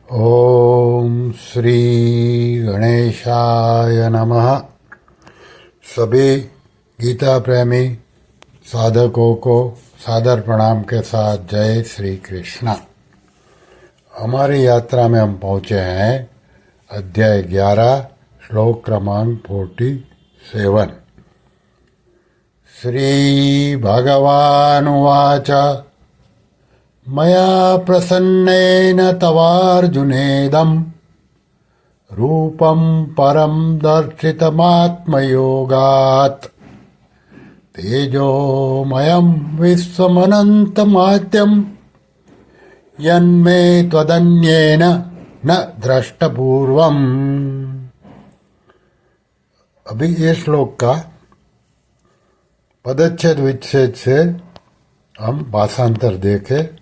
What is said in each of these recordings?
ओम श्री गणेशाय नमः। सभी गीता प्रेमी साधकों को सादर प्रणाम के साथ जय श्री कृष्णा। हमारी यात्रा में हम पहुँचे हैं अध्याय 11 श्लोक क्रमांक 47। श्री भगवानुवाच मया प्रसन्नेन तवार्जुनेदं रूपं परं दर्शितमात्मयोगात् तेजोमयं विश्वमनन्तमाद्यं यन्मे त्वदन्येन न दृष्टपूर्वम्। अभी ये श्लोक का पदच्छेद विच्छेद से हम भाषांतर देखें।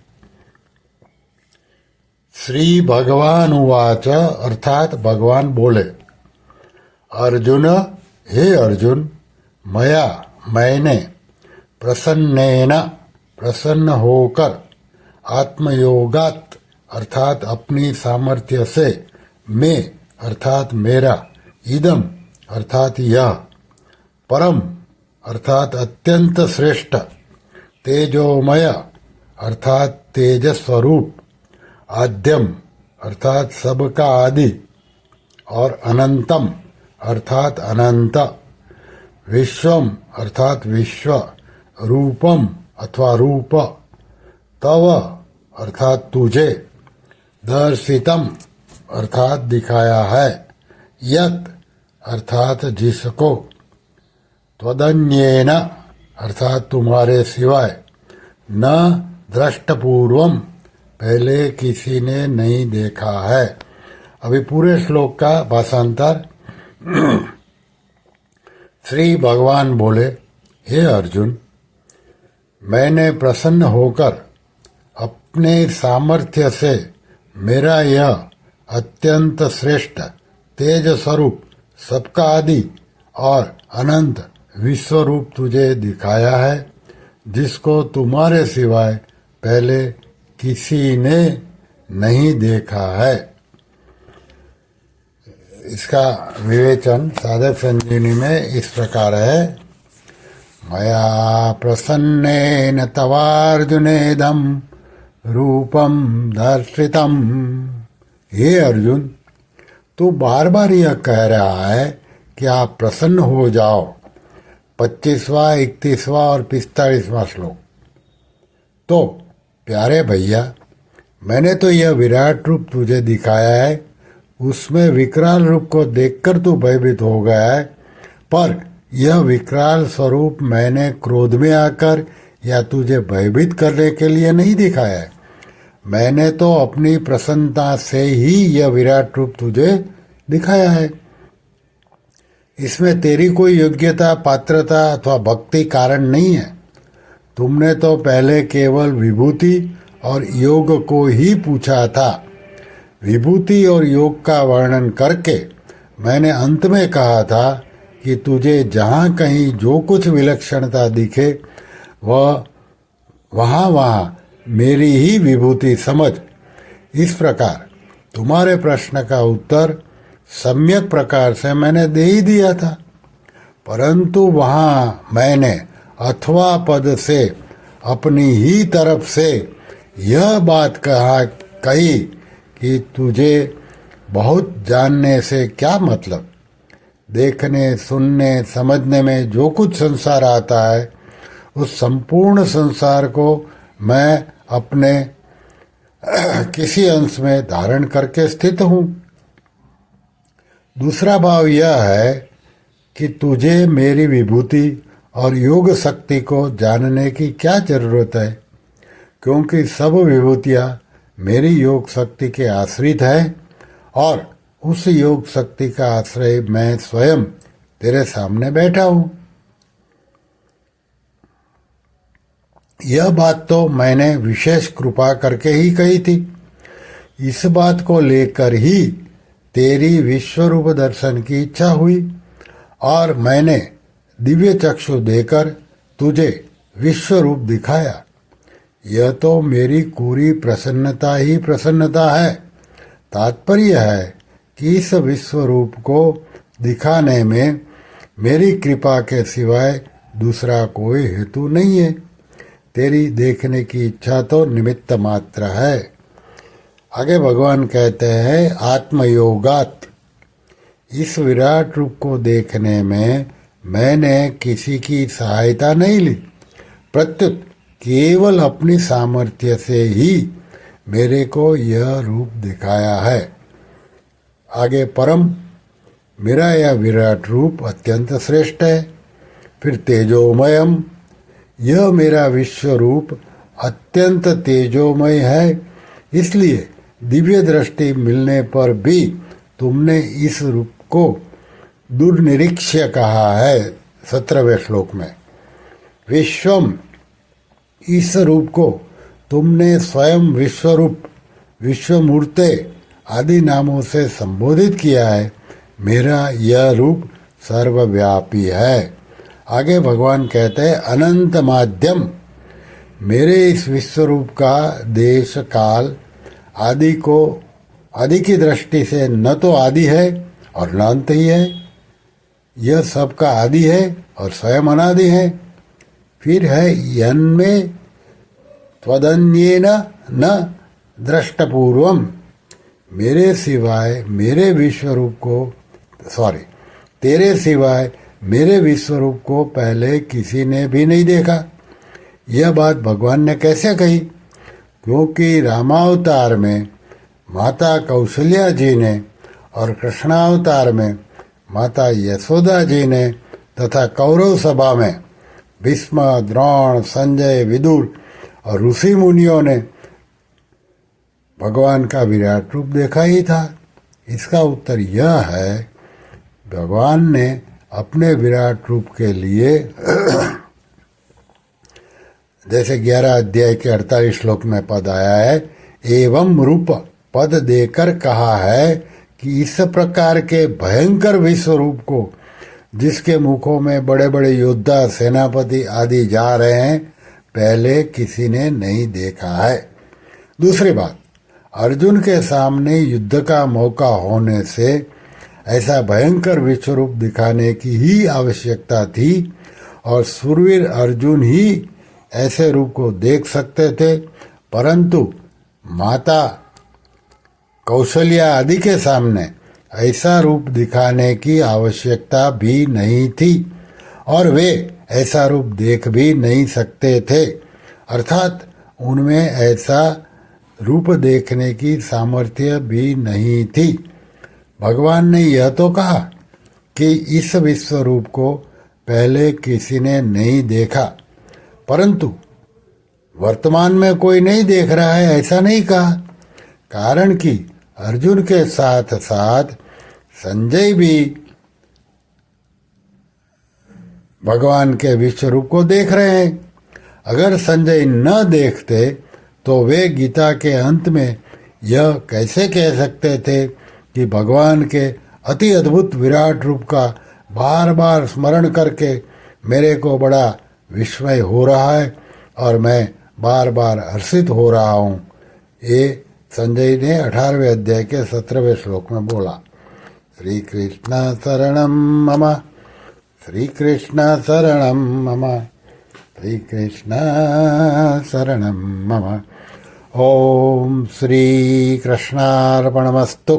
श्री भगवान उवाच अर्थात भगवान बोले, अर्जुन हे अर्जुन, मया मैंने प्रसन्नेन प्रसन्न होकर आत्मयोगात अर्थात अपनी सामर्थ्य से मैं अर्थात मेरा इदम अर्थात यह परम अर्थात अत्यंत श्रेष्ठ तेजोमय अर्थात तेजस्वरूप आद्यम अर्थात सबका आदि और अनंतम अर्थात अनंत विश्वम अर्थात विश्व रूपम अथवा रूप तव अर्थात तुझे दर्शितम अर्थात दिखाया है यत अर्थात जिसको त्वदन्येन अर्थात तुम्हारे सिवाय न दृष्टपूर्वम पहले किसी ने नहीं देखा है। अभी पूरे श्लोक का भाषांतर। श्री भगवान बोले, हे अर्जुन, मैंने प्रसन्न होकर अपने सामर्थ्य से मेरा यह अत्यंत श्रेष्ठ तेज स्वरूप सबका आदि और अनंत विश्वरूप तुझे दिखाया है जिसको तुम्हारे सिवाय पहले किसी ने नहीं देखा है। इसका विवेचन साधक संजीवनी में इस प्रकार है। मया प्रसन्नेन तवार्जुनेदं रूपम दर्शितम। हे अर्जुन, तू बार बार यह कह रहा है कि आप प्रसन्न हो जाओ। 25वां 31वां और 45वां श्लोक। तो प्यारे भैया, मैंने तो यह विराट रूप तुझे दिखाया है, उसमें विकराल रूप को देखकर तू भयभीत हो गया है, पर यह विकराल स्वरूप मैंने क्रोध में आकर या तुझे भयभीत करने के लिए नहीं दिखाया है। मैंने तो अपनी प्रसन्नता से ही यह विराट रूप तुझे दिखाया है। इसमें तेरी कोई योग्यता, पात्रता अथवा भक्ति कारण नहीं है। तुमने तो पहले केवल विभूति और योग को ही पूछा था। विभूति और योग का वर्णन करके मैंने अंत में कहा था कि तुझे जहाँ कहीं जो कुछ विलक्षणता दिखे वह वहाँ मेरी ही विभूति समझ। इस प्रकार तुम्हारे प्रश्न का उत्तर सम्यक प्रकार से मैंने दे ही दिया था, परंतु वहाँ मैंने अथवा पद से अपनी ही तरफ से यह बात कही कि तुझे बहुत जानने से क्या मतलब। देखने, सुनने, समझने में जो कुछ संसार आता है उस संपूर्ण संसार को मैं अपने किसी अंश में धारण करके स्थित हूँ। दूसरा भाव यह है कि तुझे मेरी विभूति और योग शक्ति को जानने की क्या जरूरत है, क्योंकि सब विभूतियाँ मेरी योग शक्ति के आश्रित है और उस योग शक्ति का आश्रय मैं स्वयं तेरे सामने बैठा हूँ। यह बात तो मैंने विशेष कृपा करके ही कही थी। इस बात को लेकर ही तेरी विश्वरूप दर्शन की इच्छा हुई और मैंने दिव्य चक्षु देकर तुझे विश्वरूप दिखाया। यह तो मेरी पूरी प्रसन्नता ही प्रसन्नता है, तात्पर्य है कि इस विश्व रूप को दिखाने में मेरी कृपा के सिवाय दूसरा कोई हेतु नहीं है। तेरी देखने की इच्छा तो निमित्त मात्र है। आगे भगवान कहते हैं आत्मयोगात, इस विराट रूप को देखने में मैंने किसी की सहायता नहीं ली, प्रत्युत केवल अपनी सामर्थ्य से ही मेरे को यह रूप दिखाया है। आगे परम, मेरा यह विराट रूप अत्यंत श्रेष्ठ है। फिर तेजोमयम, यह मेरा विश्व रूप अत्यंत तेजोमय है, इसलिए दिव्य दृष्टि मिलने पर भी तुमने इस रूप को दुर्निरीक्ष्य कहा है 17वें श्लोक में। विश्वम, इस रूप को तुमने स्वयं विश्वरूप, विश्वमूर्ते आदि नामों से संबोधित किया है। मेरा यह रूप सर्वव्यापी है। आगे भगवान कहते हैं अनंत माध्यम, मेरे इस विश्वरूप का देश काल आदि की दृष्टि से न तो आदि है और न अंत ही है, यह सबका आदि है और स्वयं अनादि है। फिर है यन्मे त्वदन्येन न दृष्टपूर्वम, मेरे सिवाय मेरे विश्वरूप को तेरे सिवाय मेरे विश्वरूप को पहले किसी ने भी नहीं देखा। यह बात भगवान ने कैसे कही? क्योंकि रामावतार में माता कौशल्या जी ने और कृष्णावतार में माता यशोदा जी ने तथा कौरव सभा में भीष्म, द्रोण, संजय, विदुर और ऋषि मुनियों ने भगवान का विराट रूप देखा ही था। इसका उत्तर यह है, भगवान ने अपने विराट रूप के लिए जैसे 11 अध्याय के 48 श्लोक में पद आया है, एवं रूप पद देकर कहा है कि इस प्रकार के भयंकर विश्व रूप को, जिसके मुखों में बड़े बड़े योद्धा, सेनापति आदि जा रहे हैं, पहले किसी ने नहीं देखा है। दूसरी बात, अर्जुन के सामने युद्ध का मौका होने से ऐसा भयंकर विश्व रूप दिखाने की ही आवश्यकता थी और सूरवीर अर्जुन ही ऐसे रूप को देख सकते थे, परंतु माता कौशल्या आदि के सामने ऐसा रूप दिखाने की आवश्यकता भी नहीं थी और वे ऐसा रूप देख भी नहीं सकते थे, अर्थात उनमें ऐसा रूप देखने की सामर्थ्य भी नहीं थी। भगवान ने यह तो कहा कि इस विश्व रूप को पहले किसी ने नहीं देखा, परंतु वर्तमान में कोई नहीं देख रहा है ऐसा नहीं कहा, कारण कि अर्जुन के साथ साथ संजय भी भगवान के विश्व रूप को देख रहे हैं। अगर संजय न देखते तो वे गीता के अंत में यह कैसे कह सकते थे कि भगवान के अति अद्भुत विराट रूप का बार बार स्मरण करके मेरे को बड़ा विस्मय हो रहा है और मैं बार बार हर्षित हो रहा हूँ। ये संजय ने 18वें अध्याय के 17वें श्लोक में बोला। श्री कृष्ण शरणम मम, श्री कृष्ण शरणम मम, श्री कृष्ण शरणम मम। ओम श्री कृष्णार्पणमस्तु।